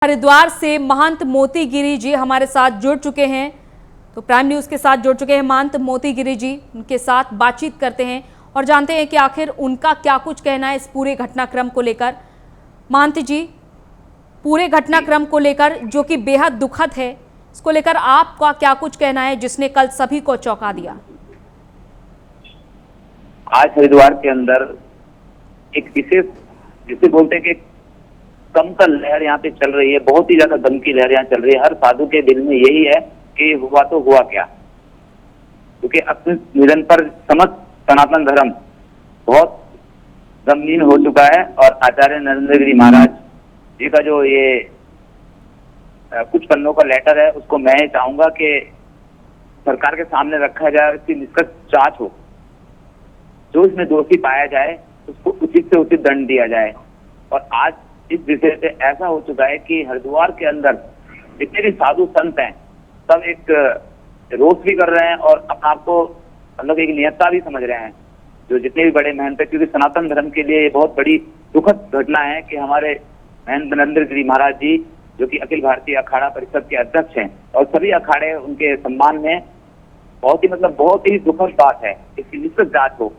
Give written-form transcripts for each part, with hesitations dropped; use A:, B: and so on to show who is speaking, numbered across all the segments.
A: हरिद्वार से महंत मोती गिरी जी हमारे साथ जुड़ चुके हैं। तो प्राइम न्यूज के साथ जुड़ चुके हैं महंत मोती गिरी जी। उनके साथ बातचीत करते हैं और जानते हैं कि आखिर उनका क्या कुछ कहना है इस पूरे घटनाक्रम को लेकर। महंत जी, पूरे घटनाक्रम को लेकर जो कि बेहद दुखद है, इसको लेकर आपका क्या कुछ कहना है जिसने कल सभी को चौंका दिया?
B: आज हरिद्वार के अंदर एक विशेष, जिसे बोलते हैं कि कमतल लहर यहाँ पे चल रही है। बहुत ही ज्यादा दम की लहर यहाँ चल रही है। हर साधु के दिल में यही है कि हुआ तो हुआ क्या, क्योंकि अपने निधन पर समस्त सनातन धर्म बहुत गमगीन हो चुका है। और आचार्य नरेंद्र गिरी महाराज जी का जो ये कुछ पन्नों का लेटर है, उसको मैं चाहूंगा कि सरकार के सामने रखा जाए, इसकी निष्पक्ष जांच हो। जो इसमें दोषी पाया जाए उसको उचित से उचित दंड दिया जाए। और आज इस विषय से ऐसा हो चुका है कि हरिद्वार के अंदर जितने भी साधु संत हैं सब एक रोष भी कर रहे हैं और अपने आप को मतलब एक नियतता भी समझ रहे हैं, जो जितने भी बड़े महंत है। क्योंकि सनातन धर्म के लिए ये बहुत बड़ी दुखद घटना है कि हमारे महंत नरेंद्र गिरी महाराज जी, जो कि अखिल भारतीय अखाड़ा परिषद के अध्यक्ष हैं और सभी अखाड़े उनके सम्मान में, बहुत ही दुखद बात है। इसकी निश्चित जांच हो।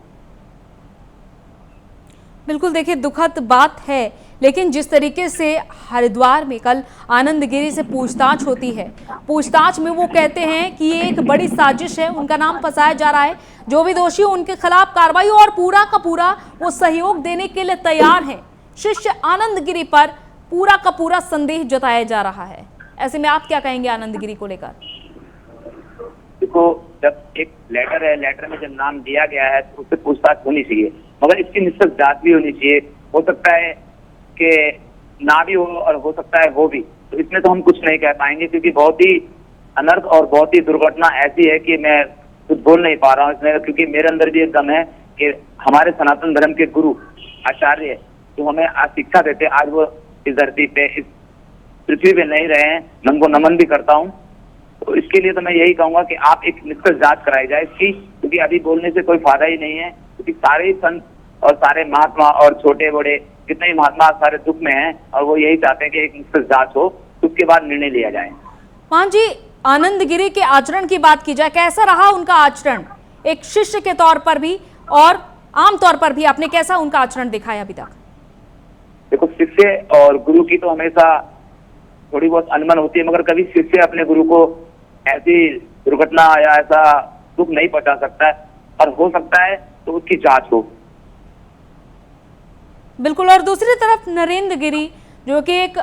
A: बिल्कुल, देखिए दुखद बात है, लेकिन जिस तरीके से हरिद्वार में कल आनंद गिरी से पूछताछ होती है, पूछताछ में वो कहते हैं कि ये एक बड़ी साजिश है, उनका नाम फंसाया जा रहा है, जो भी दोषी हो उनके खिलाफ कार्रवाई हो और पूरा का पूरा वो सहयोग देने के लिए तैयार है। शिष्य आनंद गिरी पर पूरा का पूरा संदेह जताया जा रहा है। ऐसे में आप क्या कहेंगे आनंद गिरी को लेकर?
B: देखो, जब एक लेटर है, लेटर में जब नाम दिया गया है तो उससे पूछताछ होनी चाहिए, मगर इसकी निश्चित जांच भी होनी चाहिए। हो सकता है कि ना भी हो और हो सकता है हो भी, तो इसमें तो हम कुछ नहीं कह पाएंगे, क्योंकि बहुत ही अनर्थ और बहुत ही दुर्घटना ऐसी है कि मैं कुछ बोल नहीं पा रहा हूँ इसमें। क्योंकि मेरे अंदर भी एक दम है कि हमारे सनातन धर्म के गुरु आचार्य जो हमें आज शिक्षा देते, आज वो इस धरती पे, इस पृथ्वी पे नहीं रहे हैं। मैं उनको नमन भी करता हूँ। तो इसके लिए तो मैं यही कहूंगा कि आप एक निष्पक्ष जांच कराई जाए इसकी, क्योंकि अभी बोलने से कोई फायदा ही नहीं है। क्योंकि सारे संत और सारे महात्मा और छोटे बड़े जितने ही महात्मा सारे दुख में हैं और वो यही चाहते हैं कि एक निष्पक्ष जांच हो, उसके बाद निर्णय लिया जाए।
A: मान जी, आनंद गिरी के आचरण की बात की जाए, कैसा रहा उनका आचरण एक शिष्य के तौर पर भी और आम तौर पर भी? आपने कैसा उनका आचरण दिखाया अभी तक?
B: देखो, शिष्य और गुरु की तो हमेशा थोड़ी बहुत अनबन होती है, मगर कभी शिष्य अपने गुरु को ऐसी दुर्घटना या ऐसा दुख नहीं पहुंचा सकता है। और हो सकता है तो उसकी जांच हो।
A: बिल्कुल। और दूसरी तरफ नरेंद्र गिरी, जो कि एक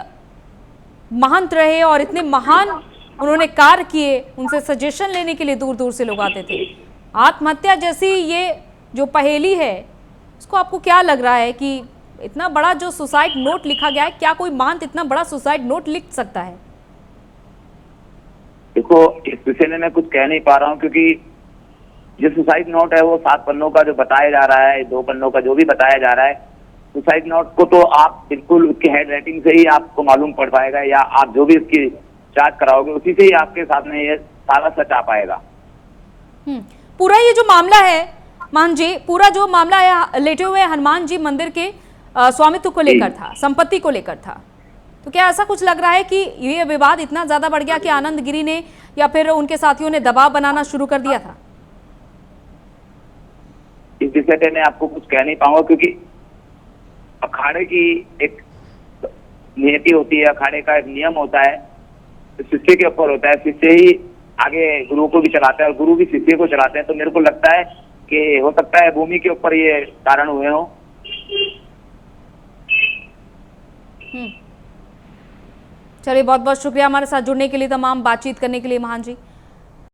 A: महंत रहे और इतने महान उन्होंने कार्य किए, उनसे सजेशन लेने के लिए दूर दूर से लोग आते थे। आत्महत्या जैसी ये जो पहेली है, उसको आपको क्या लग रहा है कि इतना बड़ा जो सुसाइड नोट लिखा गया है, क्या कोई महंत इतना बड़ा सुसाइड नोट लिख सकता है?
B: देखो, इस विषय में मैं कुछ कह नहीं पा रहा हूँ, क्योंकि जो सुसाइड नोट है वो 7 पन्नों का जो बताया जा रहा है, 2 पन्नों का जो भी बताया जा रहा है, सुसाइड नोट को तो आप बिल्कुल उसकी हैंड राइटिंग से ही आपको मालूम पड़ पाएगा, या आप जो भी इसकी जांच कराओगे उसी से ही आपके सामने ये सारा सच आ पाएगा।
A: पूरा ये जो मामला है मान जी, पूरा जो मामला है लेटे हुए हनुमान जी मंदिर के स्वामित्व को लेकर था, संपत्ति को लेकर था। तो क्या ऐसा कुछ लग रहा है कि ये विवाद इतना ज्यादा बढ़ गया कि आनंद गिरी ने या फिर उनके साथियों ने दबाव बनाना शुरू कर दिया था?
B: इस विषय पे मैं आपको कुछ कह नहीं पाऊंगा, क्योंकि अखाड़े की एक नियति होती है, अखाड़े का एक नियम होता है, तो शिष्य के ऊपर होता है। शिष्य ही आगे गुरु को भी चलाता है और गुरु भी शिष्य को चलाते हैं। तो मेरे को लगता है कि हो सकता है भूमि के ऊपर ये कारण हुए हो।
A: चलिए, बहुत बहुत शुक्रिया हमारे साथ जुड़ने के लिए, तमाम बातचीत करने के लिए महान जी।